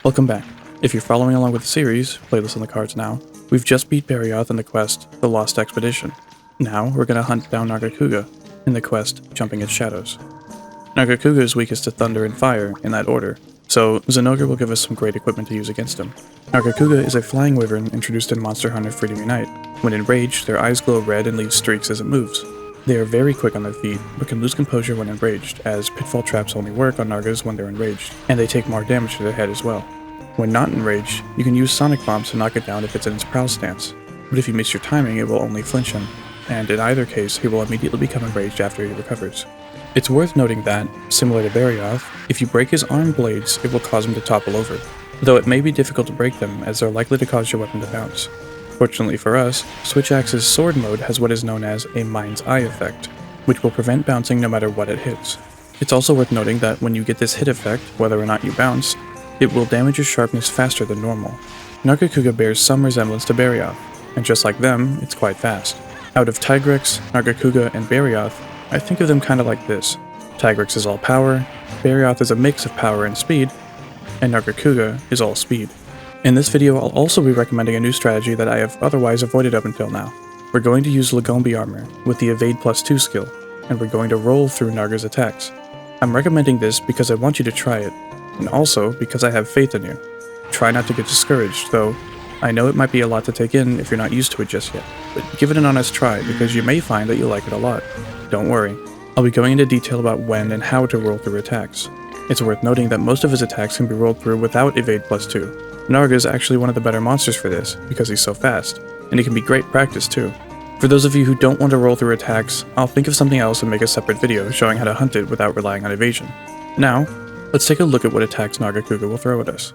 Welcome back. If you're following along with the series, playlist on the cards now, we've just beat Barioth in the quest, The Lost Expedition. Now, we're gonna hunt down Nargacuga in the quest, Jumping Its Shadows. Nargacuga is weakest to thunder and fire, in that order, so Zinogre will give us some great equipment to use against him. Nargacuga is a flying wyvern introduced in Monster Hunter Freedom Unite. When enraged, their eyes glow red and leave streaks as it moves. They are very quick on their feet, but can lose composure when enraged, as pitfall traps only work on Nargas when they're enraged, and they take more damage to their head as well. When not enraged, you can use sonic bombs to knock it down if it's in its prowl stance, but if you miss your timing it will only flinch him, and in either case he will immediately become enraged after he recovers. It's worth noting that, similar to Barioth, if you break his arm blades it will cause him to topple over, though it may be difficult to break them as they're likely to cause your weapon to bounce. Fortunately for us, Switch Axe's sword mode has what is known as a Mind's Eye effect, which will prevent bouncing no matter what it hits. It's also worth noting that when you get this hit effect, whether or not you bounce, it will damage your sharpness faster than normal. Nargacuga bears some resemblance to Barioth, and just like them, it's quite fast. Out of Tigrex, Nargacuga, and Barioth, I think of them kinda like this. Tigrex is all power, Barioth is a mix of power and speed, and Nargacuga is all speed. In this video, I'll also be recommending a new strategy that I have otherwise avoided up until now. We're going to use Lagombi Armor with the Evade +2 skill, and we're going to roll through Narga's attacks. I'm recommending this because I want you to try it, and also because I have faith in you. Try not to get discouraged, though I know it might be a lot to take in if you're not used to it just yet, but give it an honest try because you may find that you like it a lot. Don't worry, I'll be going into detail about when and how to roll through attacks. It's worth noting that most of his attacks can be rolled through without Evade +2. Narga is actually one of the better monsters for this, because he's so fast, and he can be great practice too. For those of you who don't want to roll through attacks, I'll think of something else and make a separate video showing how to hunt it without relying on evasion. Now, let's take a look at what attacks Nargacuga will throw at us.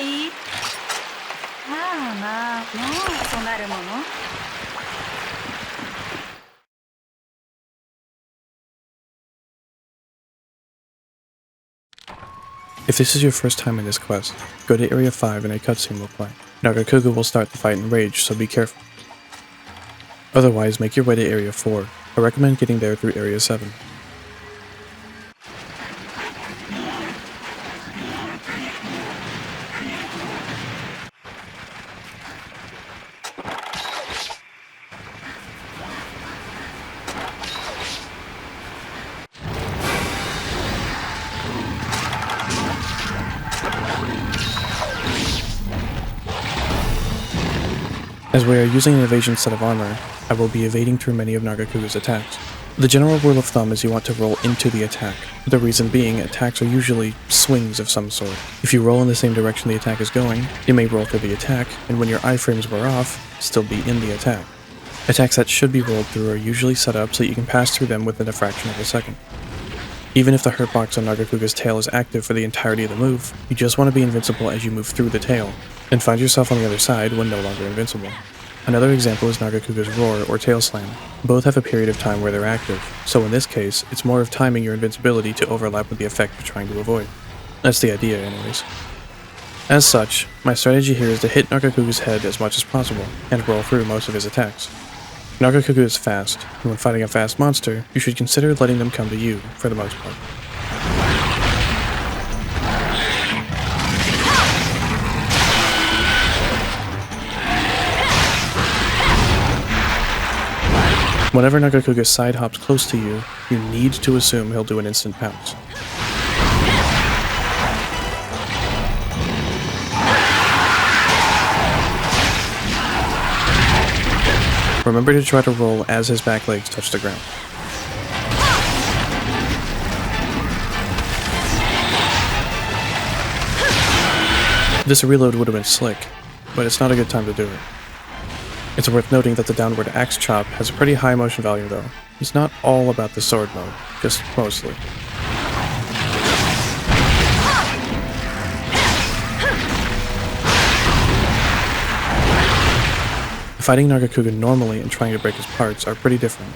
いい。まあまあ、もうそうなるもの。If this is your first time in this quest, go to Area 5 and a cutscene will play. Nargacuga will start the fight in rage, so be careful. Otherwise, make your way to Area 4. I recommend getting there through Area 7. As we are using an evasion set of armor, I will be evading through many of Nargacuga's attacks. The general rule of thumb is you want to roll into the attack. The reason being, attacks are usually swings of some sort. If you roll in the same direction the attack is going, you may roll through the attack, and when your iframes wear off, still be in the attack. Attacks that should be rolled through are usually set up so that you can pass through them within a fraction of a second. Even if the hurt box on Nargacuga's tail is active for the entirety of the move, you just want to be invincible as you move through the tail, and find yourself on the other side when no longer invincible. Another example is Nargacuga's roar or tail slam. Both have a period of time where they're active, so in this case, it's more of timing your invincibility to overlap with the effect you're trying to avoid. That's the idea anyways. As such, my strategy here is to hit Nargacuga's head as much as possible, and roll through most of his attacks. Nargacuga is fast, and when fighting a fast monster, you should consider letting them come to you, for the most part. Whenever Nargacuga side hops close to you, you need to assume he'll do an instant pounce. Remember to try to roll as his back legs touch the ground. This reload would have been slick, but it's not a good time to do it. It's worth noting that the downward axe chop has a pretty high motion value though. It's not all about the sword mode, just mostly. Fighting Nargacuga normally and trying to break his parts are pretty different.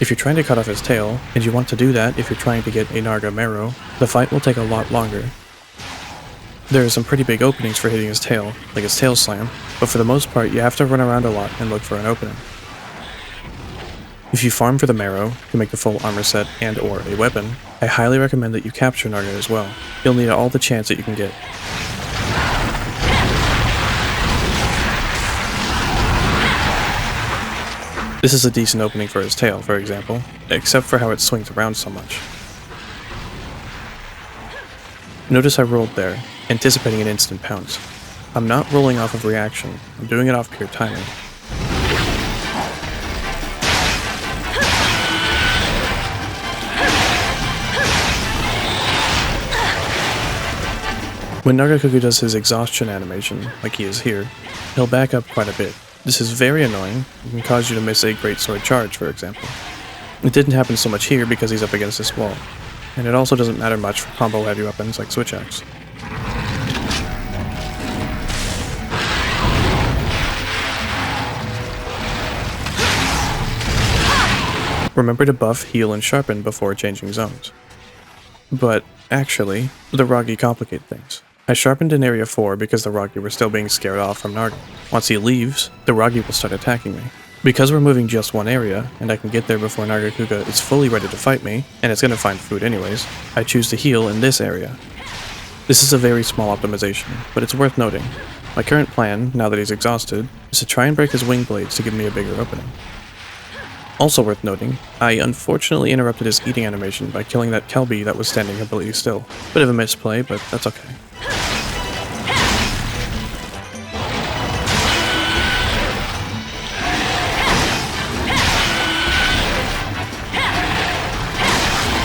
If you're trying to cut off his tail, and you want to do that if you're trying to get a Narga marrow, the fight will take a lot longer. There are some pretty big openings for hitting his tail, like his tail slam, but for the most part you have to run around a lot and look for an opening. If you farm for the marrow, to make the full armor set and or a weapon, I highly recommend that you capture Narga as well. You'll need all the chance that you can get. This is a decent opening for his tail, for example, except for how it swings around so much. Notice I rolled there, anticipating an instant pounce. I'm not rolling off of reaction, I'm doing it off pure timing. When Nargacuga does his exhaustion animation, like he is here, he'll back up quite a bit. This is very annoying, and can cause you to miss a great sword charge, for example. It didn't happen so much here because he's up against this wall, and it also doesn't matter much for combo heavy weapons like switch axe. Remember to buff, heal, and sharpen before changing zones. But, actually, the Ragi complicate things. I sharpened in Area 4 because the Ragi were still being scared off from Narga. Once he leaves, the Ragi will start attacking me. Because we're moving just one area, and I can get there before Nargacuga is fully ready to fight me, and it's gonna find food anyways, I choose to heal in this area. This is a very small optimization, but it's worth noting. My current plan, now that he's exhausted, is to try and break his wing blades to give me a bigger opening. Also worth noting, I unfortunately interrupted his eating animation by killing that Kelby that was standing completely still. Bit of a misplay, but that's okay.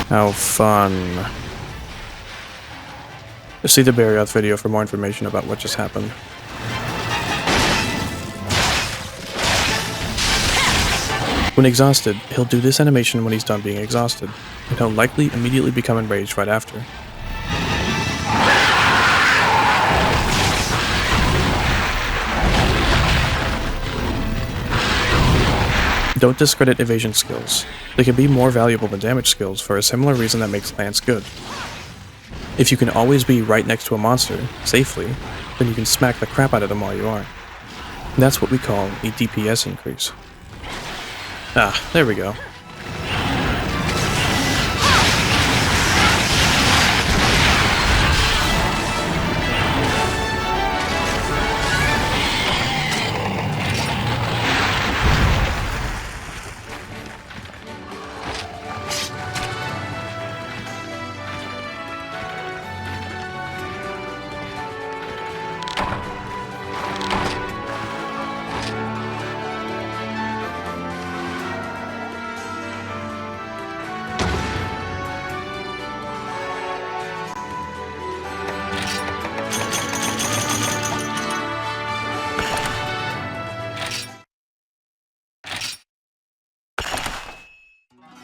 How fun. See the Barioth video for more information about what just happened. When exhausted, he'll do this animation when he's done being exhausted, and he'll likely immediately become enraged right after. don't discredit evasion skills. They can be more valuable than damage skills for a similar reason that makes Lance good. If you can always be right next to a monster, safely, then you can smack the crap out of them while you are. And that's what we call a DPS increase. Ah, there we go.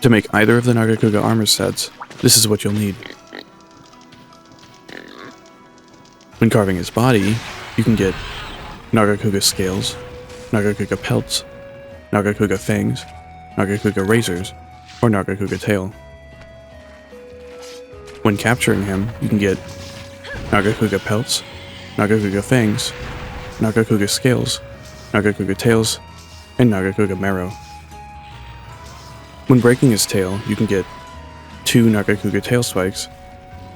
To make either of the Nargacuga armor sets, this is what you'll need. When carving his body, you can get Nargacuga scales, Nargacuga pelts, Nargacuga fangs, Nargacuga razors, or Nargacuga tail. When capturing him, you can get Nargacuga pelts, Nargacuga fangs, Nargacuga scales, Nargacuga tails, and Nargacuga marrow. When breaking his tail, you can get 2 Nargacuga tail spikes,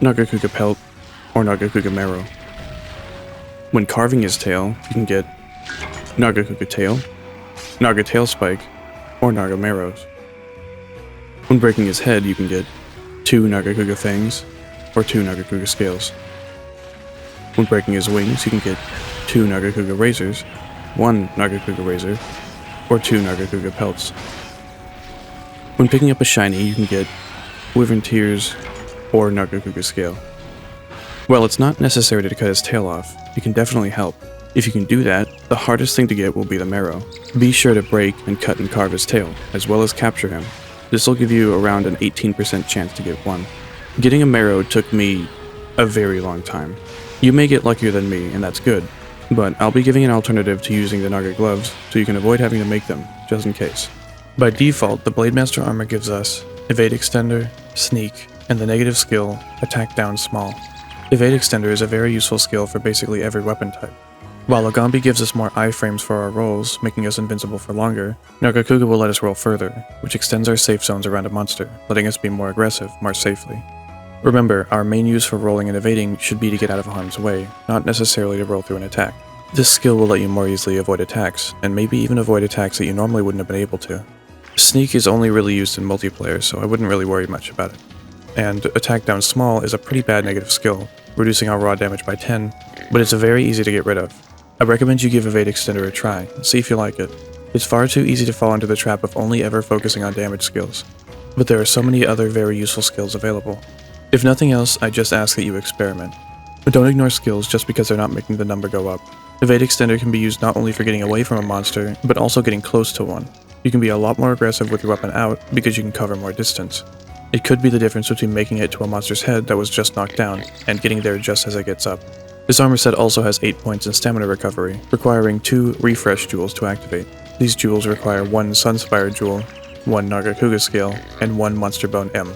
Nargacuga pelt, or Nargacuga marrow. When carving his tail, you can get Nargacuga tail, Narga tail spike, or Narga marrows. When breaking his head, you can get 2 Nargacuga fangs, or 2 Nargacuga scales. When breaking his wings, you can get 2 Nargacuga razors, 1 Nargacuga razor, or 2 Nargacuga pelts. When picking up a shiny, you can get Wyvern Tears or Nargacuga Scale. While it's not necessary to cut his tail off, it can definitely help. If you can do that, the hardest thing to get will be the marrow. Be sure to break and cut and carve his tail, as well as capture him. This will give you around an 18% chance to get one. Getting a marrow took me a very long time. You may get luckier than me, and that's good, but I'll be giving an alternative to using the Narga gloves, so you can avoid having to make them, just in case. By default, the Blademaster Armor gives us Evade Extender, Sneak, and the negative skill, Attack Down Small. Evade Extender is a very useful skill for basically every weapon type. While Agambi gives us more iframes for our rolls, making us invincible for longer, Nargacuga will let us roll further, which extends our safe zones around a monster, letting us be more aggressive, more safely. Remember, our main use for rolling and evading should be to get out of harm's way, not necessarily to roll through an attack. This skill will let you more easily avoid attacks, and maybe even avoid attacks that you normally wouldn't have been able to. Sneak is only really used in multiplayer, so I wouldn't really worry much about it. And Attack Down Small is a pretty bad negative skill, reducing our raw damage by 10, but it's very easy to get rid of. I recommend you give Evade Extender a try, and see if you like it. It's far too easy to fall into the trap of only ever focusing on damage skills, but there are so many other very useful skills available. If nothing else, I just ask that you experiment. But don't ignore skills just because they're not making the number go up. Evade Extender can be used not only for getting away from a monster, but also getting close to one. You can be a lot more aggressive with your weapon out because you can cover more distance. It could be the difference between making it to a monster's head that was just knocked down, and getting there just as it gets up. This armor set also has 8 points in stamina recovery, requiring 2 refresh jewels to activate. These jewels require 1 Sunspire jewel, 1 Nargacuga scale, and 1 Monster Bone M.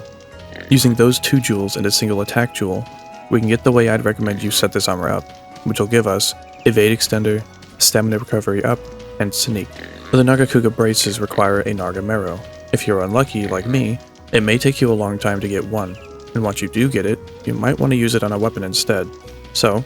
Using those 2 jewels and a single attack jewel, we can get the way I'd recommend you set this armor up, which will give us Evade Extender, Stamina Recovery Up, and Sneak. The Nargacuga braces require a Narga marrow. If you're unlucky, like me, it may take you a long time to get one, and once you do get it, you might want to use it on a weapon instead. So,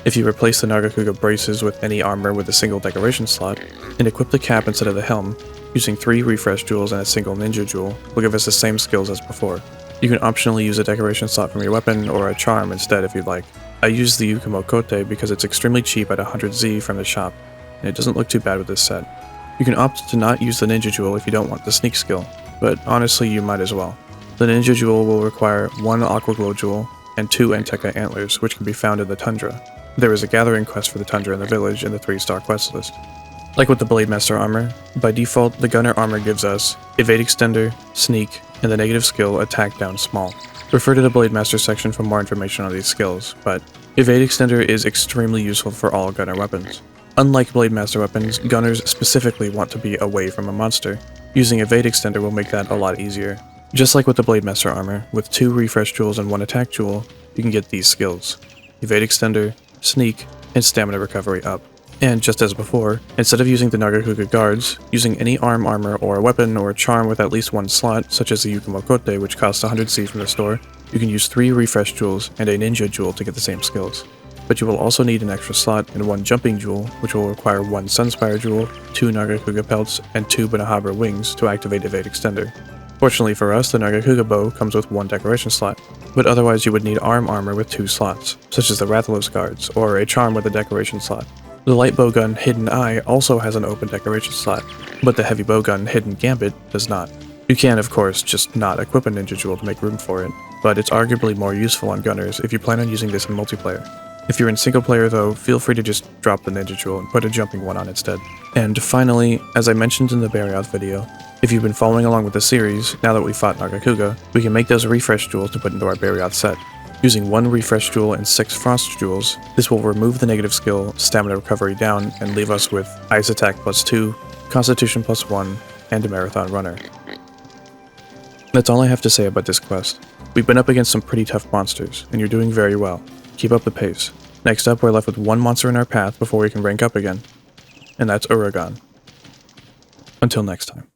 if you replace the Nargacuga braces with any armor with a single decoration slot, and equip the cap instead of the helm, using 3 refresh jewels and a single ninja jewel will give us the same skills as before. You can optionally use a decoration slot from your weapon or a charm instead if you'd like. I use the Yukumo Kote because it's extremely cheap at 100Z from the shop, and it doesn't look too bad with this set. You can opt to not use the ninja jewel if you don't want the sneak skill, but honestly you might as well. The ninja jewel will require 1 aqua glow jewel and 2 Anteka antlers, which can be found in the tundra. There is a gathering quest for the tundra in the village in the 3-star quest list. Like with the Blademaster Armor, by default the Gunner Armor gives us Evade Extender, Sneak, and the negative skill Attack Down Small. Refer to the Blademaster section for more information on these skills, but Evade Extender is extremely useful for all Gunner weapons. Unlike Blademaster weapons, gunners specifically want to be away from a monster. Using Evade Extender will make that a lot easier. Just like with the Blademaster Armor, with 2 refresh jewels and 1 attack jewel, you can get these skills: Evade Extender, Sneak, and Stamina Recovery up. And just as before, instead of using the Nargacuga guards, using any armor or a weapon or a charm with at least 1 slot, such as the Yukumokote, which costs 100C from the store, you can use 3 refresh jewels and a ninja jewel to get the same skills. But you will also need an extra slot and 1 jumping jewel, which will require 1 Sunspire jewel, 2 Nargacuga pelts, and 2 Banahabra wings to activate Evade Extender. Fortunately for us, the Nargacuga bow comes with 1 decoration slot, but otherwise you would need armor with 2 slots, such as the Rathalos guards, or a charm with a decoration slot. The light bowgun Hidden Eye also has an open decoration slot, but the heavy bowgun Hidden Gambit does not. You can, of course, just not equip a ninja jewel to make room for it, but it's arguably more useful on gunners if you plan on using this in multiplayer. If you're in single player though, feel free to just drop the ninja jewel and put a jumping one on instead. And finally, as I mentioned in the Barioth video, if you've been following along with the series, now that we fought Nargacuga, we can make those refresh jewels to put into our Barioth set. Using 1 refresh jewel and 6 frost jewels, this will remove the negative skill Stamina Recovery down and leave us with Ice Attack +2, Constitution +1, and a Marathon Runner. That's all I have to say about this quest. We've been up against some pretty tough monsters, and you're doing very well. Keep up the pace. Next up, we're left with 1 monster in our path before we can rank up again, and that's Uragan. Until next time.